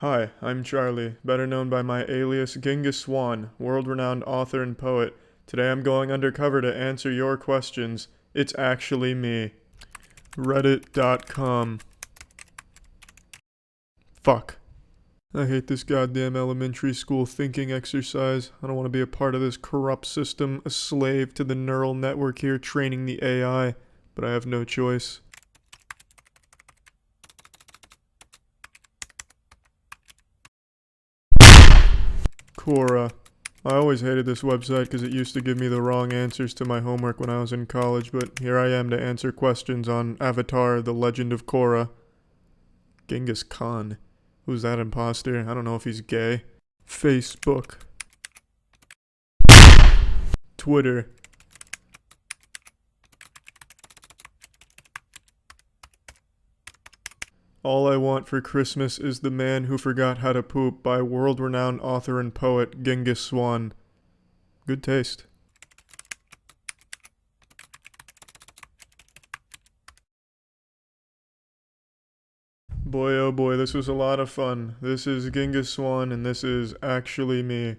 Hi, I'm Charlie, better known by my alias Genghis Swan, world-renowned author and poet. Today I'm going undercover to answer your questions. It's actually me. Reddit.com. Fuck. I hate this goddamn elementary school thinking exercise. I don't want to be a part of this corrupt system, a slave to the neural network here training the AI, but I have no choice. Quoara. I always hated this website because it used to give me the wrong answers to my homework when I was in college, but here I am to answer questions on Avatar, The Legend of Korra. Genghis Khan. Who's that imposter? I don't know if he's gay. Facebook. Twitter. All I Want for Christmas is The Man Who Forgot How to Poop by world-renowned author and poet Genghis Swan. Good taste. Boy, oh boy, this was a lot of fun. This is Genghis Swan, and this is actually me.